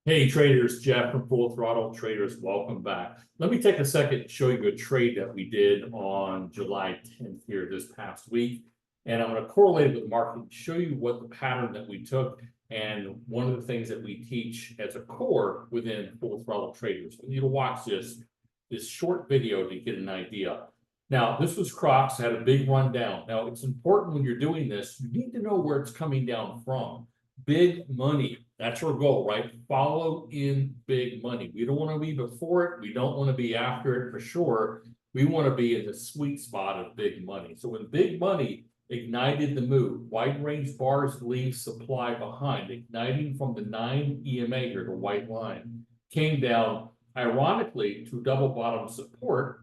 Hey traders, Jeff from Full Throttle Traders, welcome back. Let me take a second to show you a trade that we did on July 10th here this past week. And I'm going to correlate it with the market and show you what the pattern that we took and one of the things that we teach as a core within Full Throttle Traders. You need to watch this short video to get an idea. Now, this was Crocs, had a big run down. Now, it's important when you're doing this, you need to know where it's coming down from. Big money. That's our goal, right? Follow in big money. We don't want to be before it. We don't want to be after it for sure. We want to be in the sweet spot of big money. So when big money ignited the move, wide range bars leave supply behind, igniting from the 9 EMA here, the white line, came down ironically to double bottom support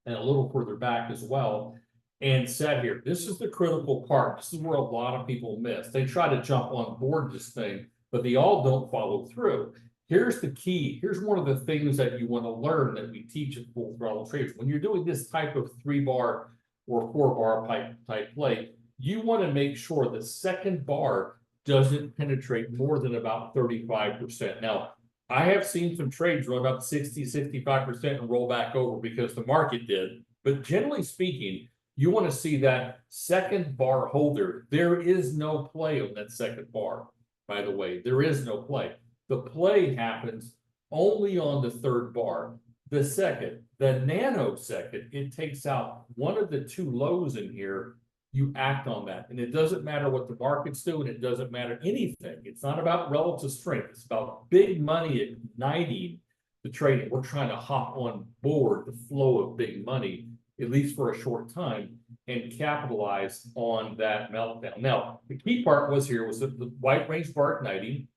and a little further back as well, and sat here. This is the critical part. This is where a lot of people miss. They try to jump on board this thing, but they all don't follow through. Here's the key. Here's one of the things that you want to learn that we teach at Full Throttle Traders. When you're doing this type of 3-bar or 4-bar type play, you want to make sure the second bar doesn't penetrate more than about 35%. Now, I have seen some trades run up 60, 65% and roll back over because the market did. But generally speaking, you want to see that second bar holder. There is no play on that second bar, by the way. There is no play. The play happens only on the third bar. The second, the nanosecond, it takes out one of the two lows in here. You act on that. And it doesn't matter what the market's doing. It doesn't matter anything. It's not about relative strength. It's about big money igniting the trading. We're trying to hop on board the flow of big money, at least for a short time, and capitalize on that meltdown. Now, the key part was the white range bar igniting,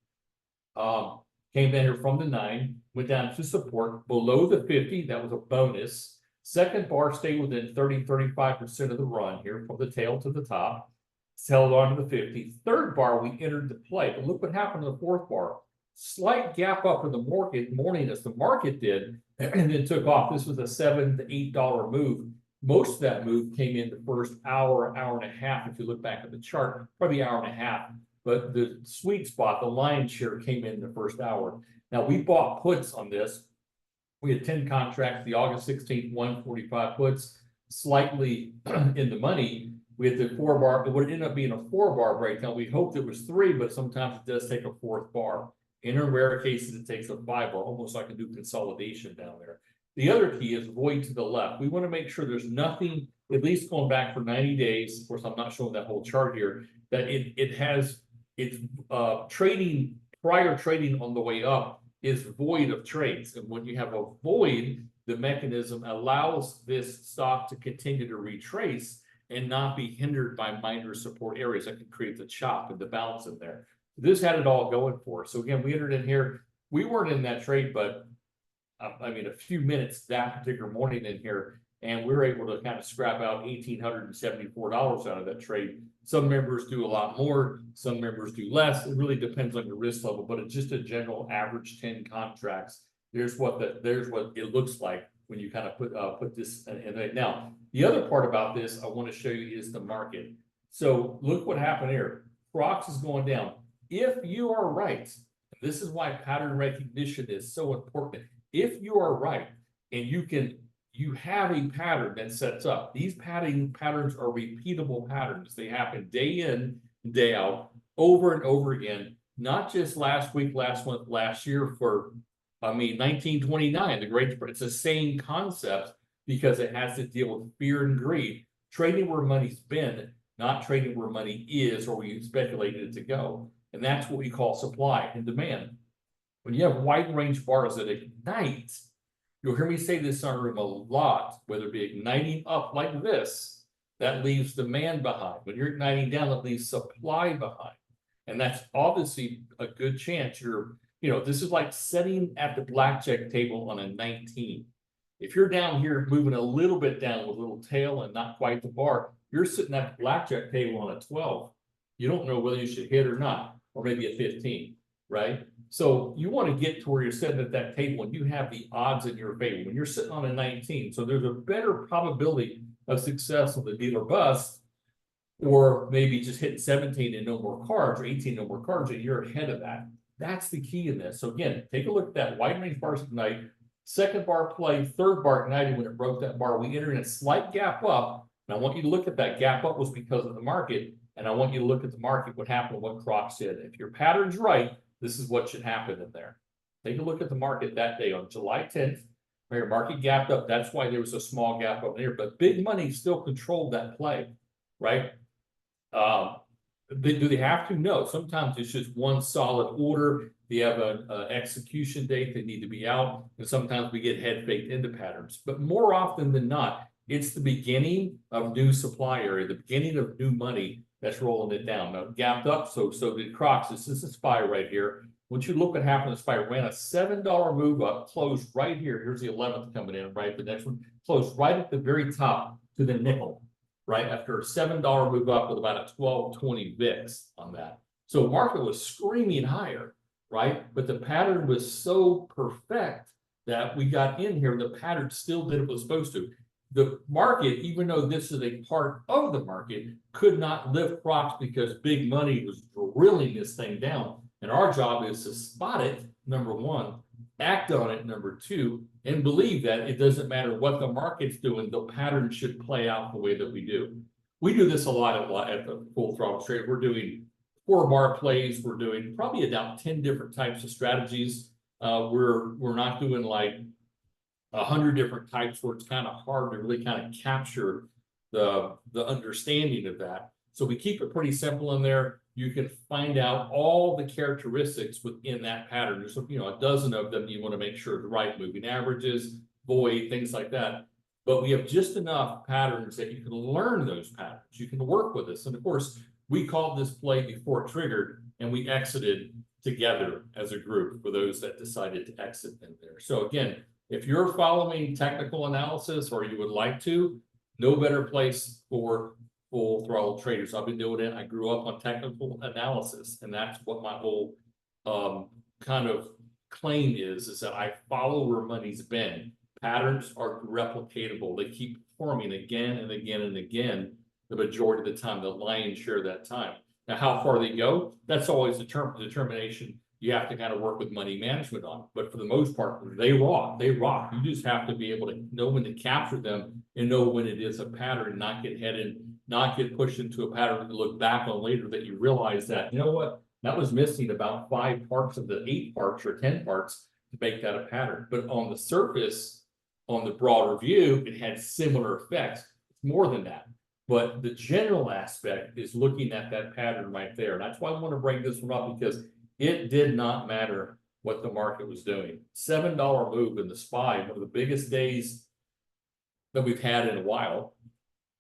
came down here from the 9, went down to support below the 50. That was a bonus. Second bar stayed within 35% of the run here from the tail to the top. Held on to the 50. Third bar, we entered the play. But look what happened to the fourth bar. Slight gap up in the morning as the market did, and then took off. This was a $7 to $8 move. Most of that move came in the first hour, hour and a half. If you look back at the chart, probably hour and a half. But the sweet spot, the lion's share, came in the first hour. Now, we bought puts on this. We had 10 contracts, the August 16th, 145 puts, slightly in the money. We had the 4-bar, it would end up being a 4-bar breakdown. We hoped it was 3, but sometimes it does take a 4th bar. In rare cases, it takes a 5-bar, almost like I can do consolidation down there. The other key is void to the left. We want to make sure there's nothing, at least going back for 90 days. Of course, I'm not showing that whole chart here, that it's trading, prior trading on the way up is void of trades. And when you have a void, the mechanism allows this stock to continue to retrace and not be hindered by minor support areas that can create the chop and the bounce in there. This had it all going for us. So again, we entered in here. We weren't in that trade, but I mean, a few minutes that particular morning in here, and we were able to kind of scrap out $1,874 out of that trade. Some members do a lot more, some members do less. It really depends on your risk level, but it's just a general average 10 contracts. There's what it looks like when you kind of put this in there. Now, the other part about this I want to show you is the market. So look what happened here. Crocs is going down. If you are right, this is why pattern recognition is so important. If you are right and you have a pattern that sets up, these patterns are repeatable patterns. They happen day in, day out, over and over again, not just last week, last month, last year for, 1929, the Great Depression. It's the same concept because it has to deal with fear and greed. Trading where money's been, not trading where money is or where you speculated it to go. And that's what we call supply and demand. When you have wide range bars that ignite, you'll hear me say this on room a lot, whether it be igniting up like this, that leaves demand behind. When you're igniting down, that leaves supply behind. And that's obviously a good chance this is like sitting at the blackjack table on a 19. If you're down here moving a little bit down with a little tail and not quite the bar, you're sitting at the blackjack table on a 12. You don't know whether you should hit or not, or maybe a 15, right? So you want to get to where you're sitting at that table and you have the odds in your favor when you're sitting on a 19. So there's a better probability of success on the deal or bust, or maybe just hitting 17 and no more cards, or 18 no more cards, and you're ahead of that. That's the key in this. So again, take a look at that wide range bars tonight. Second bar play, third bar ignited when it broke that bar. We entered in a slight gap up. And I want you to look at that gap up was because of the market. And I want you to look at the market, what happened, what Crocs did. If your pattern's right, this is what should happen in there. Take a look at the market that day on July 10th. Where market gapped up. That's why there was a small gap up there. But big money still controlled that play, right? Do they have to? No. Sometimes it's just one solid order. They have an execution date. They need to be out. And sometimes we get head faked into patterns. But more often than not, it's the beginning of new supply area, the beginning of new money that's rolling it down. Now, gapped up, so did Crocs. This is a SPY right here. Once you look what happened in the SPY, ran a $7 move up, closed right here. Here's the 11th coming in, right? The next one closed right at the very top to the nickel, right? After a $7 move up with about a 12.20 VIX on that. So market was screaming higher, right? But the pattern was so perfect that we got in here. The pattern still did what it was supposed to. The market, even though this is a part of the market, could not lift Crocs because big money was drilling this thing down. And our job is to spot it, number one, act on it, number two, and believe that it doesn't matter what the market's doing, the pattern should play out the way that we do. We do this a lot at the Full Throttle Trade. We're doing 4-bar plays. We're doing probably about 10 different types of strategies. We're not doing like 100 different types where it's kind of hard to really kind of capture the understanding of that. So we keep it pretty simple in there. You can find out all the characteristics within that pattern. There's a dozen of them you want to make sure the right moving averages, void, things like that. But we have just enough patterns that you can learn those patterns. You can work with us. And of course, we called this play before it triggered, and we exited together as a group for those that decided to exit in there. So again, if you're following technical analysis or you would like to, no better place for Full Throttle Traders. I've been doing it. I grew up on technical analysis, and that's what my whole kind of claim is that I follow where money's been. Patterns are replicatable. They keep performing again and again and again the majority of the time, the lion's share of that time. Now, how far they go, that's always the determination you have to kind of work with money management on. But for the most part, they rock. They rock. You just have to be able to know when to capture them and know when it is a pattern, not get pushed into a pattern to look back on later that you realize that, you know what, that was missing about 5 parts of the 8 parts or 10 parts to make that a pattern. But on the surface, on the broader view, it had similar effects. It's more than that. But the general aspect is looking at that pattern right there. And that's why I want to bring this one up, because it did not matter what the market was doing. $7 move in the SPY, one of the biggest days that we've had in a while.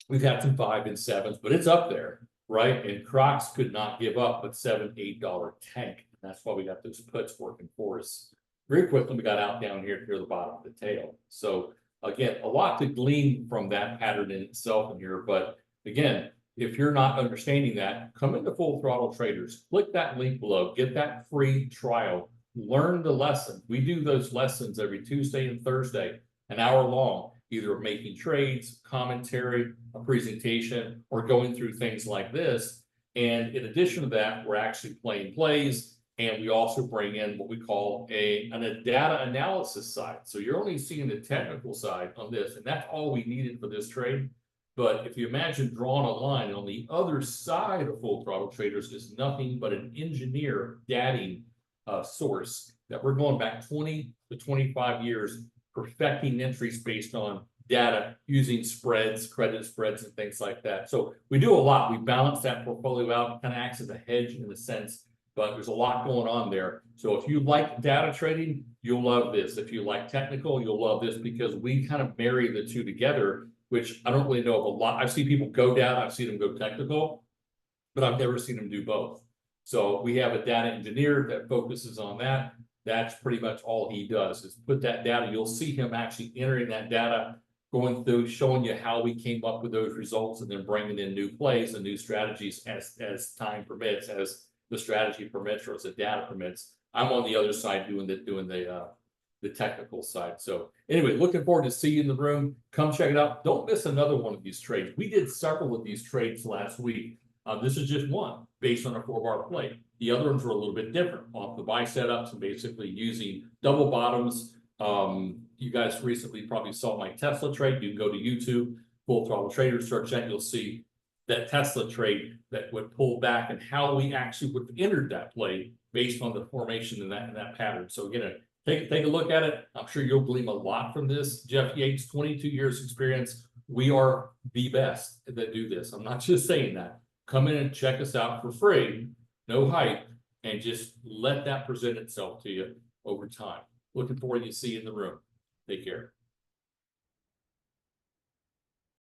We've had some 5 and 7s, but it's up there, right? And Crocs could not give up but $7, $8 tank. And that's why we got those puts working for us. Very quickly, we got out down here near the bottom of the tail. So again, a lot to glean from that pattern in itself in here. But again, if you're not understanding that, come into Full Throttle Traders, click that link below, get that free trial, learn the lesson. We do those lessons every Tuesday and Thursday, an hour long, either making trades, commentary, a presentation, or going through things like this. And in addition to that, we're actually playing plays, and we also bring in what we call a data analysis side. So you're only seeing the technical side on this, and that's all we needed for this trade. But if you imagine drawing a line on the other side of Full Throttle Traders is nothing but an engineer dating source that we're going back 20 to 25 years, perfecting entries based on data using spreads, credit spreads, and things like that. So we do a lot. We balance that portfolio out, kind of acts as a hedge in a sense, but there's a lot going on there. So if you like data trading, you'll love this. If you like technical, you'll love this, because we kind of marry the two together, which I don't really know of a lot. I've seen people go data, I've seen them go technical, but I've never seen them do both. So we have a data engineer that focuses on that. That's pretty much all he does, is put that data. You'll see him actually entering that data, going through, showing you how we came up with those results, and then bringing in new plays and new strategies as time permits, as the strategy permits, or as the data permits. I'm on the other side doing the technical side. So anyway, looking forward to see you in the room. Come check it out. Don't miss another one of these trades. We did several of these trades last week. This is just one based on a 4-bar play. The other ones were a little bit different off the Y setups and basically using double bottoms. You guys recently probably saw my Tesla trade. You can go to YouTube, Full Throttle Trader, search that, you'll see that Tesla trade that would pull back and how we actually would have entered that play based on the formation in that pattern. So again, take a look at it. I'm sure you'll glean a lot from this. Jeff Yates, 22 years experience. We are the best that do this. I'm not just saying that. Come in and check us out for free, no hype, and just let that present itself to you over time. Looking forward to see you in the room. Take care.